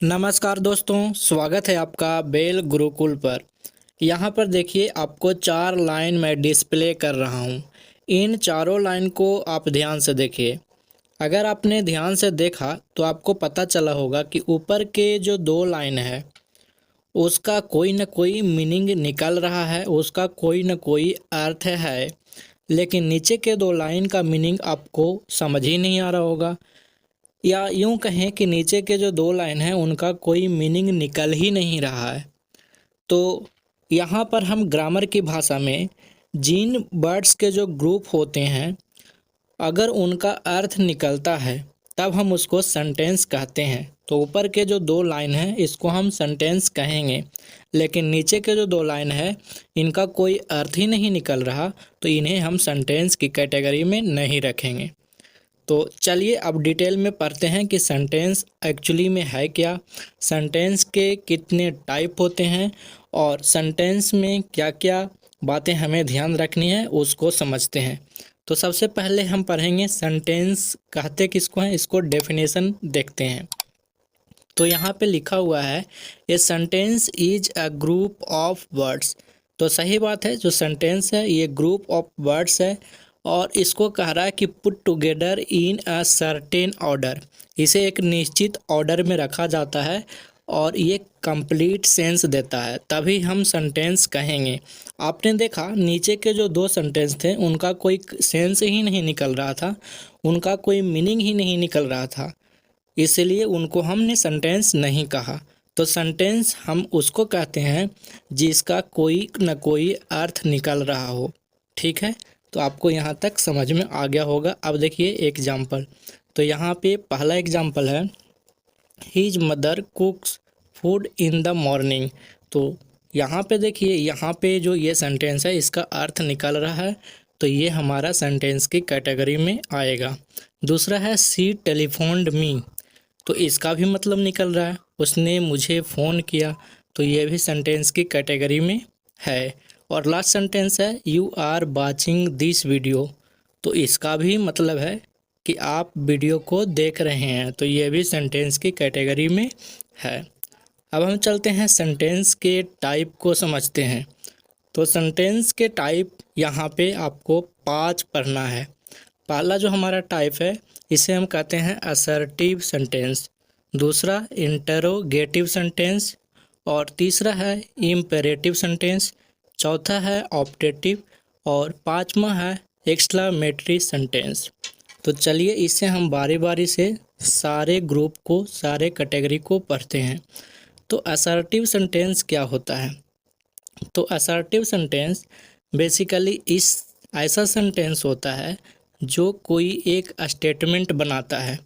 नमस्कार दोस्तों, स्वागत है आपका बेल गुरुकुल पर। यहाँ पर देखिए आपको 4 लाइन मैं डिस्प्ले कर रहा हूँ। इन चारों लाइन को आप ध्यान से देखिए। अगर आपने ध्यान से देखा तो आपको पता चला होगा कि ऊपर के जो 2 लाइन है उसका कोई न कोई मीनिंग निकल रहा है, उसका कोई न कोई अर्थ है। लेकिन नीचे के 2 लाइन का मीनिंग आपको समझ ही नहीं आ रहा होगा, या यूं कहें कि नीचे के जो 2 लाइन हैं उनका कोई मीनिंग निकल ही नहीं रहा है। तो यहाँ पर हम ग्रामर की भाषा में जिन वर्ड्स के जो ग्रुप होते हैं, अगर उनका अर्थ निकलता है तब हम उसको सेंटेंस कहते हैं। तो ऊपर के जो 2 लाइन हैं इसको हम सेंटेंस कहेंगे, लेकिन नीचे के जो 2 लाइन है इनका कोई अर्थ ही नहीं निकल रहा, तो इन्हें हम सेंटेंस की कैटेगरी में नहीं रखेंगे। तो चलिए अब डिटेल में पढ़ते हैं कि सेंटेंस एक्चुअली में है क्या, सेंटेंस के कितने टाइप होते हैं और सेंटेंस में क्या क्या बातें हमें ध्यान रखनी है उसको समझते हैं। तो सबसे पहले हम पढ़ेंगे सेंटेंस कहते किसको हैं, इसको डेफिनेशन देखते हैं। तो यहाँ पे लिखा हुआ है a sentence is a group of words. तो सही बात है, जो सेंटेंस है ये ग्रुप ऑफ वर्ड्स है और इसको कह रहा है कि put together in a certain order. इसे एक निश्चित ऑर्डर में रखा जाता है और ये कंप्लीट सेंस देता है, तभी हम सेंटेंस कहेंगे। आपने देखा नीचे के जो 2 सेंटेंस थे उनका कोई सेंस ही नहीं निकल रहा था, उनका कोई मीनिंग ही नहीं निकल रहा था, इसलिए उनको हमने सेंटेंस नहीं कहा। तो सेंटेंस हम उसको कहते हैं जिसका कोई न कोई अर्थ निकल रहा हो। ठीक है, तो आपको यहाँ तक समझ में आ गया होगा। अब देखिए एग्जाम्पल। तो यहाँ पे पहला एग्जाम्पल है his mother cooks food in the morning. तो यहाँ पे देखिए, यहाँ पे जो ये सेंटेंस है इसका अर्थ निकल रहा है, तो ये हमारा सेंटेंस की कैटेगरी में आएगा। दूसरा है सी टेलीफोन्ड मी। तो इसका भी मतलब निकल रहा है, उसने मुझे फ़ोन किया, तो ये भी सेंटेंस की कैटेगरी में है। और लास्ट सेंटेंस है you are watching this video. तो इसका भी मतलब है कि आप वीडियो को देख रहे हैं, तो ये भी सेंटेंस की कैटेगरी में है। अब हम चलते हैं सेंटेंस के टाइप को समझते हैं। तो सेंटेंस के टाइप यहाँ पे आपको 5 पढ़ना है। पहला जो हमारा टाइप है इसे हम कहते हैं असर्टिव सेंटेंस, दूसरा इंटरोगेटिव सेंटेंस, और तीसरा है इम्पेरेटिव सेंटेंस, चौथा है ऑप्टेटिव, और पांचवा है एक्सक्लेमेटरी सेंटेंस। तो चलिए इसे हम बारी बारी से सारे ग्रुप को, सारे कैटेगरी को पढ़ते हैं। तो असर्टिव सेंटेंस क्या होता है? तो असर्टिव सेंटेंस बेसिकली इस ऐसा सेंटेंस होता है जो कोई एक स्टेटमेंट बनाता है,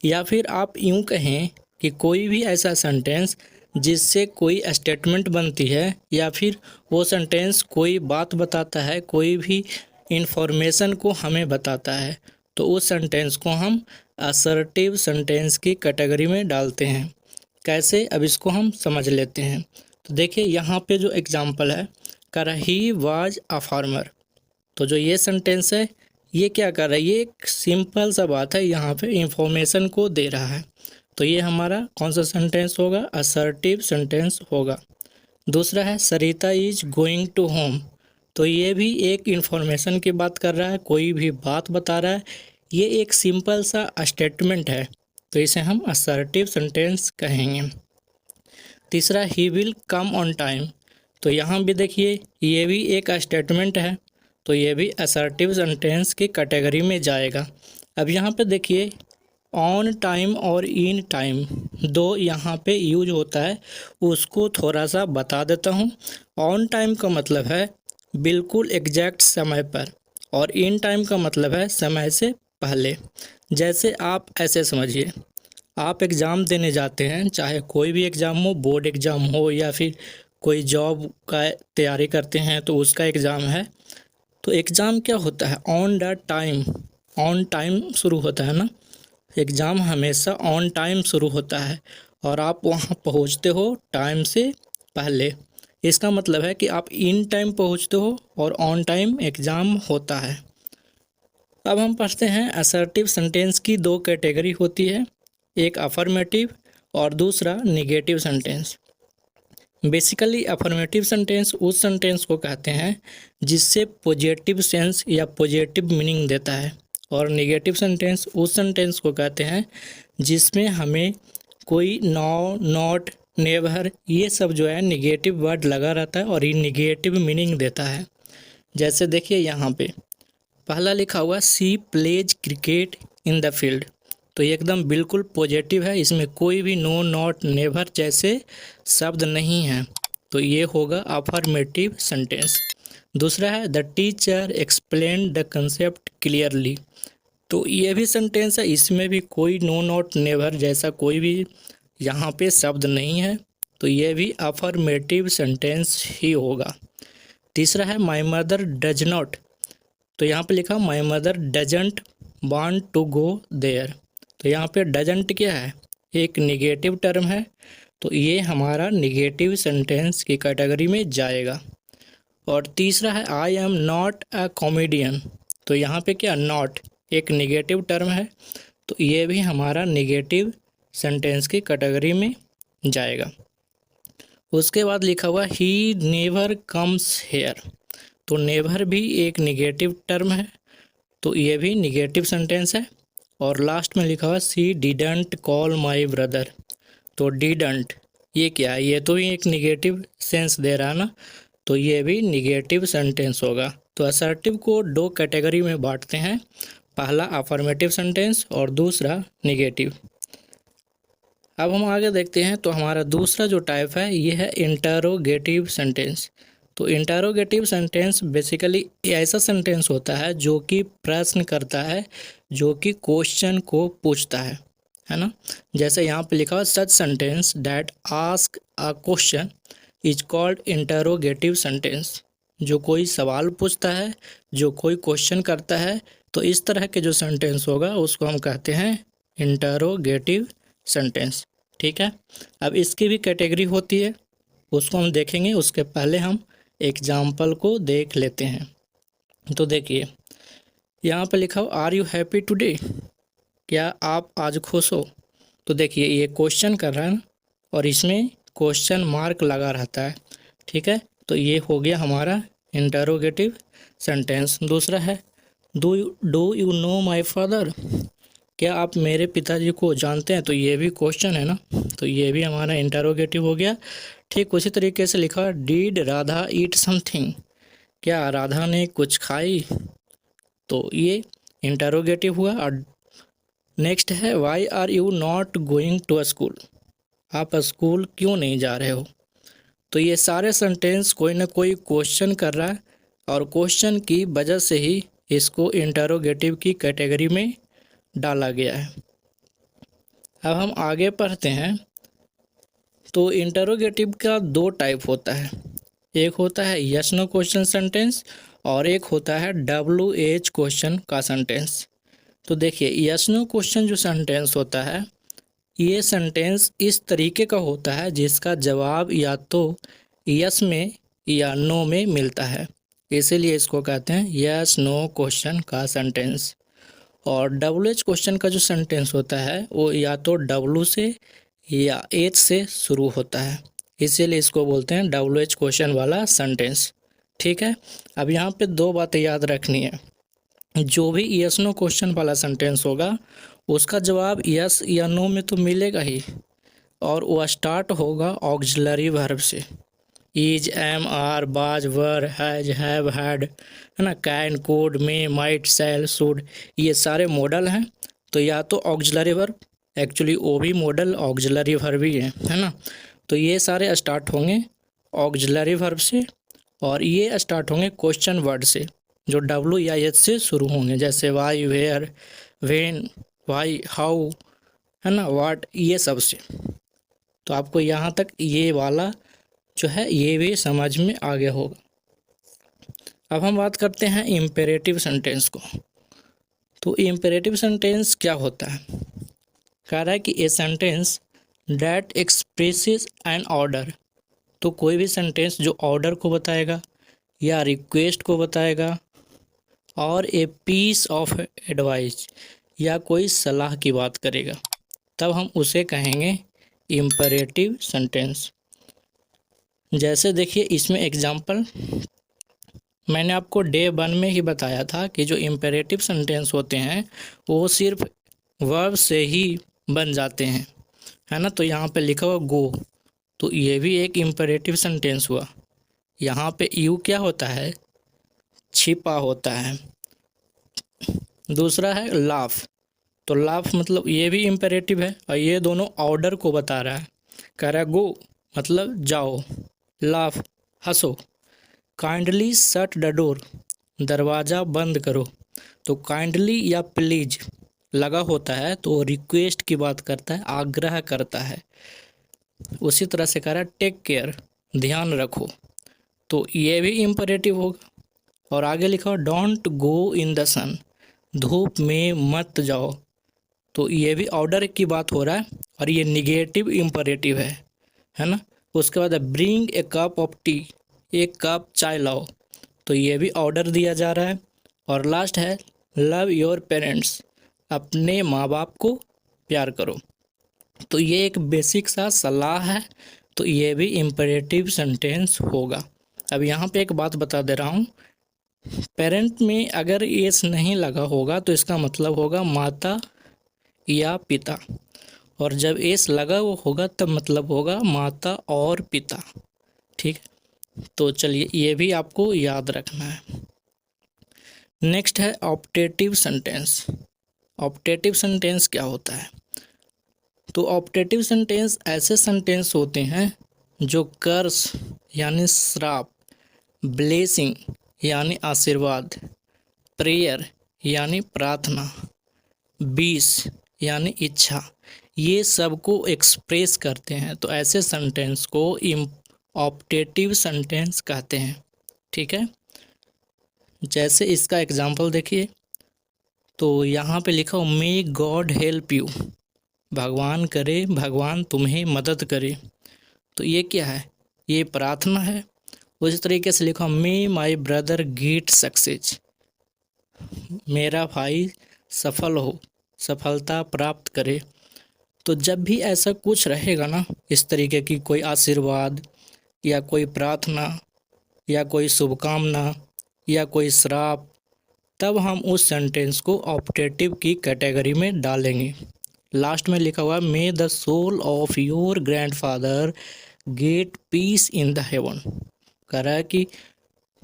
या फिर आप यूं कहें कि कोई भी ऐसा सेंटेंस जिससे कोई स्टेटमेंट बनती है, या फिर वो सेंटेंस कोई बात बताता है, कोई भी इंफॉर्मेशन को हमें बताता है, तो उस सेंटेंस को हम असर्टिव सेंटेंस की कैटेगरी में डालते हैं। कैसे, अब इसको हम समझ लेते हैं। तो देखिए यहाँ पे जो एग्जांपल है, कर ही वाज अ फार्मर। तो जो ये सेंटेंस है ये क्या कर रहा है, ये एक सिंपल सा बात है, यहाँ पे इंफॉर्मेशन को दे रहा है। तो ये हमारा कौन सा सेंटेंस होगा? असर्टिव सेंटेंस होगा। दूसरा है सरिता इज गोइंग टू होम। तो ये भी एक इंफॉर्मेशन की बात कर रहा है, कोई भी बात बता रहा है, ये एक सिंपल सा स्टेटमेंट है, तो इसे हम असर्टिव सेंटेंस कहेंगे। तीसरा he will come on time. तो यहाँ भी देखिए ये भी एक स्टेटमेंट है, तो ये भी असर्टिव सेंटेंस की कैटेगरी में जाएगा। अब यहाँ पे देखिए ऑन टाइम और इन टाइम दो यहाँ पे यूज होता है, उसको थोड़ा सा बता देता हूँ। ऑन टाइम का मतलब है बिल्कुल एग्जैक्ट समय पर, और इन टाइम का मतलब है समय से पहले। जैसे आप ऐसे समझिए, आप एग्ज़ाम देने जाते हैं, चाहे कोई भी एग्ज़ाम हो, बोर्ड एग्ज़ाम हो या फिर कोई जॉब का तैयारी करते हैं तो उसका एग्ज़ाम है। तो एग्ज़ाम क्या होता है? On the time, on time शुरू होता है ना। एग्ज़ाम हमेशा ऑन टाइम शुरू होता है और आप वहाँ पहुँचते हो टाइम से पहले। इसका मतलब है कि आप इन टाइम पहुँचते हो और ऑन टाइम एग्ज़ाम होता है। अब हम पढ़ते हैं असर्टिव सेंटेंस की 2 कैटेगरी होती है, एक अफर्मेटिव और दूसरा negative sentence. Basically affirmative sentence उस सेंटेंस को कहते हैं जिससे पॉजिटिव सेंस या पॉजिटिव मीनिंग देता है, और निगेटिव सेंटेंस उस सेंटेंस को कहते हैं जिसमें हमें कोई नो, नॉट, नेवर ये सब जो है निगेटिव वर्ड लगा रहता है और ये निगेटिव मीनिंग देता है। जैसे देखिए यहाँ पे पहला लिखा हुआ C plays cricket in the field, तो ये एकदम बिल्कुल पॉजिटिव है, इसमें कोई भी नो, नॉट, नेवर जैसे शब्द नहीं हैं, तो ये होगा अफर्मेटिव सेंटेंस। दूसरा है the teacher explain the concept clearly, तो ये भी सेंटेंस है, इसमें भी कोई नो, नॉट, नेवर जैसा कोई भी यहाँ पे शब्द नहीं है, तो ये भी अफर्मेटिव सेंटेंस ही होगा। तीसरा है माई मदर डज नॉट, तो यहाँ पे लिखा my mother doesn't want to go there, तो यहाँ पे डजंट क्या है, एक निगेटिव टर्म है, तो ये हमारा निगेटिव सेंटेंस की कैटेगरी में जाएगा। और तीसरा है I am not a comedian, तो यहाँ पे क्या नॉट एक निगेटिव टर्म है, तो ये भी हमारा निगेटिव सेंटेंस की कैटेगरी में जाएगा। उसके बाद लिखा हुआ ही नेवर कम्स हेयर, तो नेवर भी एक निगेटिव टर्म है, तो ये भी निगेटिव सेंटेंस है। और लास्ट में लिखा हुआ सी डिडंट कॉल माई ब्रदर, तो डिडंट ये क्या है, ये तो ही एक निगेटिव सेंस दे रहा है ना, तो ये भी निगेटिव सेंटेंस होगा। तो असर्टिव को दो कैटेगरी में बांटते हैं, पहला अफर्मेटिव सेंटेंस और दूसरा निगेटिव। अब हम आगे देखते हैं, तो हमारा दूसरा जो टाइप है ये है इंटरोगेटिव सेंटेंस। तो इंटरोगेटिव सेंटेंस बेसिकली ऐसा सेंटेंस होता है जो कि प्रश्न करता है, जो कि क्वेश्चन को पूछता है ना। जैसे यहाँ पे लिखा हुआ सच sentence that ask a question is called interrogative sentence, जो कोई सवाल पूछता है, जो कोई क्वेश्चन करता है, तो इस तरह के जो सेंटेंस होगा उसको हम कहते हैं इंटरोगेटिव सेंटेंस। ठीक है, अब इसकी भी कैटेगरी होती है, उसको हम देखेंगे, उसके पहले हम एग्जाम्पल को देख लेते हैं। तो देखिए यहाँ पे लिखा हो आर यू हैप्पी टुडे, क्या आप आज खुश हो, तो देखिए ये क्वेश्चन कर रहा है ना, और इसमें क्वेश्चन मार्क लगा रहता है। ठीक है, तो ये हो गया हमारा इंटरोगेटिव सेंटेंस। दूसरा है do you know my father, क्या आप मेरे पिताजी को जानते हैं, तो ये भी क्वेश्चन है ना, तो ये भी हमारा इंटरोगेटिव हो गया। ठीक उसी तरीके से लिखा डीड राधा ईट समथिंग, क्या राधा ने कुछ खाई, तो ये इंटरोगेटिव हुआ। और नेक्स्ट है why are you not going to a school, आप स्कूल क्यों नहीं जा रहे हो, तो ये सारे सेंटेंस कोई ना कोई क्वेश्चन कर रहा है, और क्वेश्चन की वजह से ही इसको इंटरोगेटिव की कैटेगरी में डाला गया है। अब हम आगे पढ़ते हैं, तो इंटरोगेटिव का दो टाइप होता है, एक होता है यस नो क्वेश्चन सेंटेंस और एक होता है WH क्वेश्चन का सेंटेंस। तो देखिए यस नो क्वेश्चन जो सेंटेंस होता है, ये सेंटेंस इस तरीके का होता है जिसका जवाब या तो यस में या नो में मिलता है, इसीलिए इसको कहते हैं यस नो क्वेश्चन का सेंटेंस। और WH क्वेश्चन का जो सेंटेंस होता है वो या तो W से या H से शुरू होता है, इसीलिए इसको बोलते हैं WH क्वेश्चन वाला सेंटेंस। ठीक है, अब यहाँ पे दो बातें याद रखनी है, जो भी यस नो क्वेश्चन वाला सेंटेंस होगा उसका जवाब यस या नो में तो मिलेगा ही, और वो स्टार्ट होगा ऑक्सिलरी वर्ब से, is, am, are, was, were, has, have, had, है ना, can, could, may, might, shall, should, ये सारे मॉडल हैं, तो या तो ऑक्सिलरी वर्ब, एक्चुअली वो भी मॉडल ऑक्सिलरी वर्ब ही है ना, तो ये सारे स्टार्ट होंगे ऑक्सिलरी वर्ब से, और ये स्टार्ट होंगे क्वेश्चन वर्ड से जो W या H से शुरू होंगे, जैसे why, where, when, why, how, है ना, व्हाट, ये सब से। तो आपको यहाँ तक ये वाला जो है ये भी समझ में आ गया होगा। अब हम बात करते हैं इम्पेरेटिव सेंटेंस को। तो इम्पेरेटिव सेंटेंस क्या होता है, कह रहा है कि a sentence that expresses an order, तो कोई भी सेंटेंस जो ऑर्डर को बताएगा या रिक्वेस्ट को बताएगा, और ए पीस ऑफ एडवाइस या कोई सलाह की बात करेगा, तब हम उसे कहेंगे इम्परेटिव सेंटेंस। जैसे देखिए इसमें एग्जाम्पल मैंने आपको डे 1 में ही बताया था कि जो इम्पेरेटिव सेंटेंस होते हैं वो सिर्फ वर्ब से ही बन जाते हैं, है ना। तो यहाँ पे लिखा हुआ गो, तो ये भी एक इम्पेरेटिव सेंटेंस हुआ। यहाँ पे यू क्या होता है, छिपा होता है। दूसरा है लाफ, तो लाफ मतलब ये भी इम्पेरेटिव है और ये दोनों ऑर्डर को बता रहा है। कह रहा है गो मतलब जाओ, लाफ हंसो। काइंडली शट द डोर, दरवाज़ा बंद करो। तो काइंडली या प्लीज लगा होता है तो रिक्वेस्ट की बात करता है, आग्रह करता है। उसी तरह से कह रहा है टेक केयर, ध्यान रखो, तो ये भी इम्परेटिव होगा। और आगे लिखा हो डोंट गो इन द सन, धूप में मत जाओ, तो ये भी ऑर्डर की बात हो रहा है और ये निगेटिव इम्परेटिव है ना। उसके बाद bring a cup of T, एक कप चाय लाओ, तो ये भी ऑर्डर दिया जा रहा है। और लास्ट है लव योर पेरेंट्स, अपने माँ बाप को प्यार करो, तो ये एक बेसिक सा सलाह है, तो ये भी इम्परेटिव सेंटेंस होगा। अब यहाँ पे एक बात बता दे रहा हूँ, पेरेंट में अगर एस नहीं लगा होगा तो इसका मतलब होगा माता या पिता, और जब एस लगा हुआ होगा तब मतलब होगा माता और पिता। ठीक, तो चलिए ये भी आपको याद रखना है। नेक्स्ट है ऑप्टेटिव सेंटेंस। ऑप्टेटिव सेंटेंस क्या होता है, तो ऑप्टेटिव सेंटेंस ऐसे सेंटेंस होते हैं जो कर्स यानी श्राप, ब्लेसिंग यानी आशीर्वाद, प्रेयर यानी प्रार्थना, विश यानी इच्छा, ये सब को एक्सप्रेस करते हैं। तो ऐसे सेंटेंस को ऑप्टेटिव सेंटेंस कहते हैं। ठीक है, जैसे इसका एग्जांपल देखिए, तो यहाँ पे लिखा हो मे गॉड हेल्प यू, भगवान करे, भगवान तुम्हें मदद करे, तो ये क्या है, ये प्रार्थना है। उसी तरीके से लिखा मे माई ब्रदर गेट सक्सेस, मेरा भाई सफल हो, सफलता प्राप्त करे। तो जब भी ऐसा कुछ रहेगा ना, इस तरीके की कोई आशीर्वाद या कोई प्रार्थना या कोई शुभकामना या कोई श्राप, तब हम उस सेंटेंस को ऑप्टेटिव की कैटेगरी में डालेंगे। लास्ट में लिखा हुआ may the soul of your grandfather get peace in the heaven, कह रहा है कि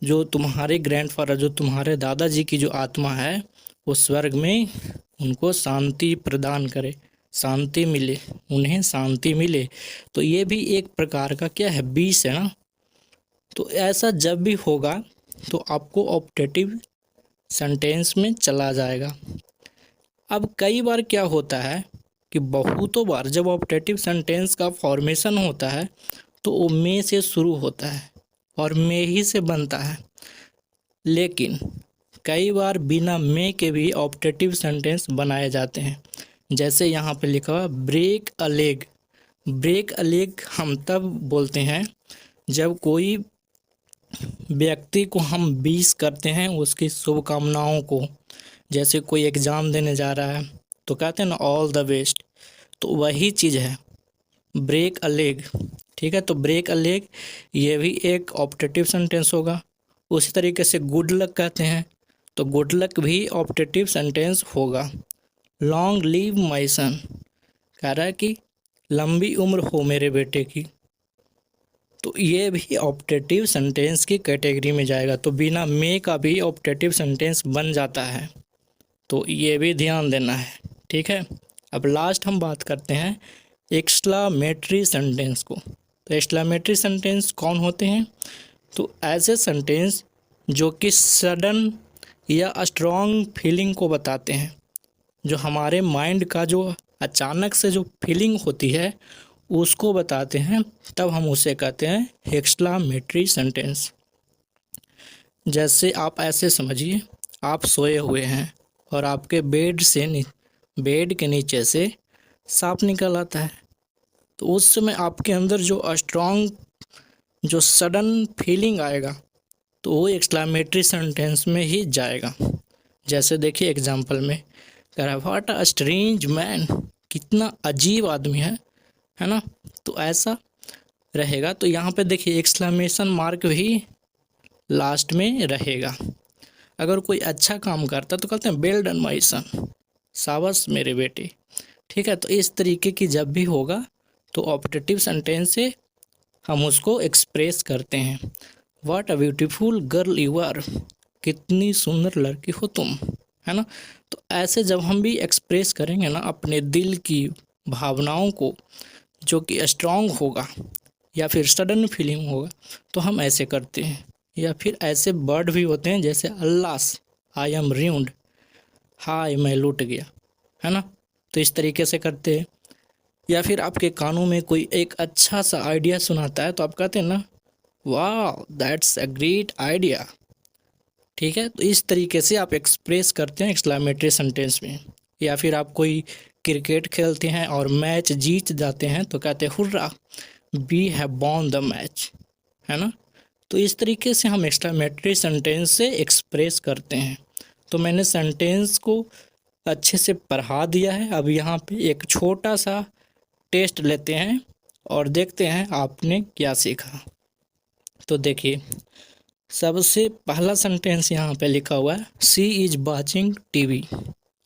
जो तुम्हारे ग्रैंडफादर, जो तुम्हारे दादाजी की जो आत्मा है वो स्वर्ग में उनको शांति प्रदान करे, शांति मिले, उन्हें शांति मिले। तो ये भी एक प्रकार का क्या है, विश है ना। तो ऐसा जब भी होगा तो आपको ऑप्टेटिव सेंटेंस में चला जाएगा। अब कई बार क्या होता है कि बहुतों बार जब ऑप्टेटिव सेंटेंस का फॉर्मेशन होता है तो वो में से शुरू होता है और में ही से बनता है, लेकिन कई बार बिना में के भी ऑप्टेटिव सेंटेंस बनाए जाते हैं। जैसे यहाँ पे लिखा हुआ break a leg. Break a leg हम तब बोलते हैं जब कोई व्यक्ति को हम विश करते हैं उसकी शुभकामनाओं को। जैसे कोई एग्ज़ाम देने जा रहा है तो कहते हैं ना ऑल द बेस्ट, तो वही चीज़ है ब्रेक अ लेग। ठीक है, तो ब्रेक अ लेग ये भी एक ऑप्टेटिव सेंटेंस होगा। उसी तरीके से गुड लक कहते हैं तो गुड लक भी ऑप्टेटिव सेंटेंस होगा। लॉन्ग लिव माई सन, कह रहा है कि लंबी उम्र हो मेरे बेटे की, तो ये भी ऑप्टेटिव सेंटेंस की कैटेगरी में जाएगा। तो बिना में का भी ऑप्टेटिव सेंटेंस बन जाता है, तो ये भी ध्यान देना है। ठीक है, अब लास्ट हम बात करते हैं एक्सक्लामेटरी सेंटेंस को। तो एक्सक्लामेटरी सेंटेंस कौन होते हैं, तो ऐसे सेंटेंस जो कि सडन या स्ट्रॉन्ग फीलिंग को बताते हैं, जो हमारे माइंड का जो अचानक से जो फीलिंग होती है उसको बताते हैं, तब हम उसे कहते हैं एक्सक्लामेटरी सेंटेंस। जैसे आप ऐसे समझिए, आप सोए हुए हैं और आपके बेड के नीचे से सांप निकल आता है, तो उस समय आपके अंदर जो स्ट्रॉन्ग जो सडन फीलिंग आएगा तो वो एक्सक्लामेटरी सेंटेंस में ही जाएगा। जैसे देखिए एग्जांपल में कह रहा है व्हाट अ स्ट्रेंज मैन, कितना अजीब आदमी है, है ना। तो ऐसा रहेगा। तो यहाँ पे देखिए एक्सक्लेमेशन मार्क भी लास्ट में रहेगा। अगर कोई अच्छा काम करता तो कहते हैं वेल डन माय सन, शाबाश मेरे बेटे। ठीक है, तो इस तरीके की जब भी होगा तो ऑप्टेटिव सेंटेंस से हम उसको एक्सप्रेस करते हैं। What a beautiful girl you are, कितनी सुंदर लड़की हो तुम, है ना। तो ऐसे जब हम भी एक्सप्रेस करेंगे ना अपने दिल की भावनाओं को, जो कि स्ट्रांग होगा या फिर सडन फीलिंग होगा, तो हम ऐसे करते हैं। या फिर ऐसे वर्ड भी होते हैं जैसे अल्लास, आई एम रूइंड, हाय मैं लूट गया, है ना। तो इस तरीके से करते हैं। या फिर आपके कानों में कोई एक अच्छा सा आइडिया सुनाता है तो आप कहते हैं ना, वाह दैट्स अ ग्रेट आइडिया। ठीक है, तो इस तरीके से आप एक्सप्रेस करते हैं एक्सक्लेमेटरी सेंटेंस में। या फिर आप कोई क्रिकेट खेलते हैं और मैच जीत जाते हैं तो कहते हैं hurrah, we have won the match, है ना। तो इस तरीके से हम एक्सक्लेमेटरी सेंटेंस से एक्सप्रेस करते हैं। तो मैंने सेंटेंस को अच्छे से पढ़ा दिया है। अब यहाँ पे एक छोटा सा टेस्ट लेते हैं और देखते हैं आपने क्या सीखा। तो देखिए, सबसे पहला सेंटेंस यहाँ पे लिखा हुआ है, सी इज वॉचिंग टीवी।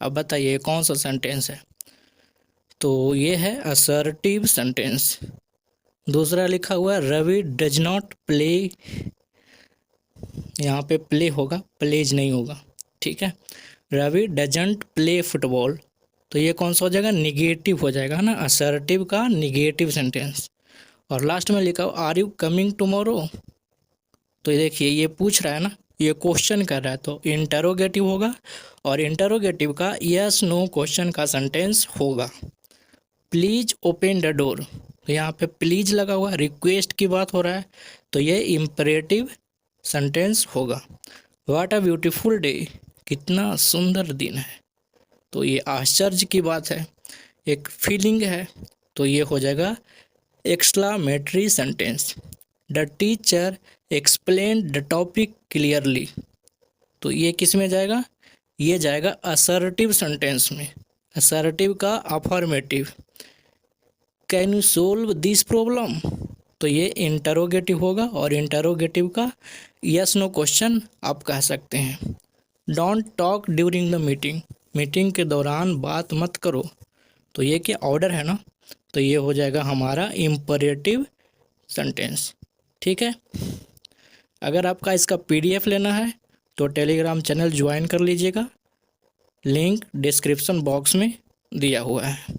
अब बताइए कौन सा सेंटेंस है। तो ये है असर्टिव सेंटेंस। दूसरा लिखा हुआ है, रवि डज नॉट प्ले, यहाँ पे प्ले होगा, प्लेज नहीं होगा। ठीक है, रवि डजंट प्ले फुटबॉल। तो ये कौन सा हो जाएगा, निगेटिव हो जाएगा, है ना, असर्टिव का निगेटिव सेंटेंस। और लास्ट में लिखा हो, आर यू कमिंग टुमारो। तो ये देखिए ये पूछ रहा है ना, ये क्वेश्चन कर रहा है, तो इंटरोगेटिव होगा। और इंटरोगेटिव का यस नो क्वेश्चन का सेंटेंस होगा। प्लीज ओपन द डोर, तो यहाँ पे प्लीज लगा हुआ, रिक्वेस्ट की बात हो रहा है, तो ये इम्परेटिव सेंटेंस होगा। व्हाट अ ब्यूटीफुल डे, कितना सुंदर दिन है, तो ये आश्चर्य की बात है, एक फीलिंग है, तो ये हो जाएगा exclamatory sentence. The teacher explain the topic clearly, तो ये किस में जाएगा, ये जाएगा असर्टिव सेंटेंस में। असर्टिव का affirmative. Can you solve this problem, तो ये इंटरोगेटिव होगा। और इंटरोगेटिव का यस नो क्वेश्चन आप कह सकते हैं। Don't talk during the meeting, meeting के दौरान बात मत करो, तो ये क्या ऑर्डर है ना, तो ये हो जाएगा हमारा इम्परेटिव सेंटेंस। ठीक है, अगर आपका इसका पीडीएफ लेना है तो टेलीग्राम चैनल ज्वाइन कर लीजिएगा, लिंक डिस्क्रिप्शन बॉक्स में दिया हुआ है।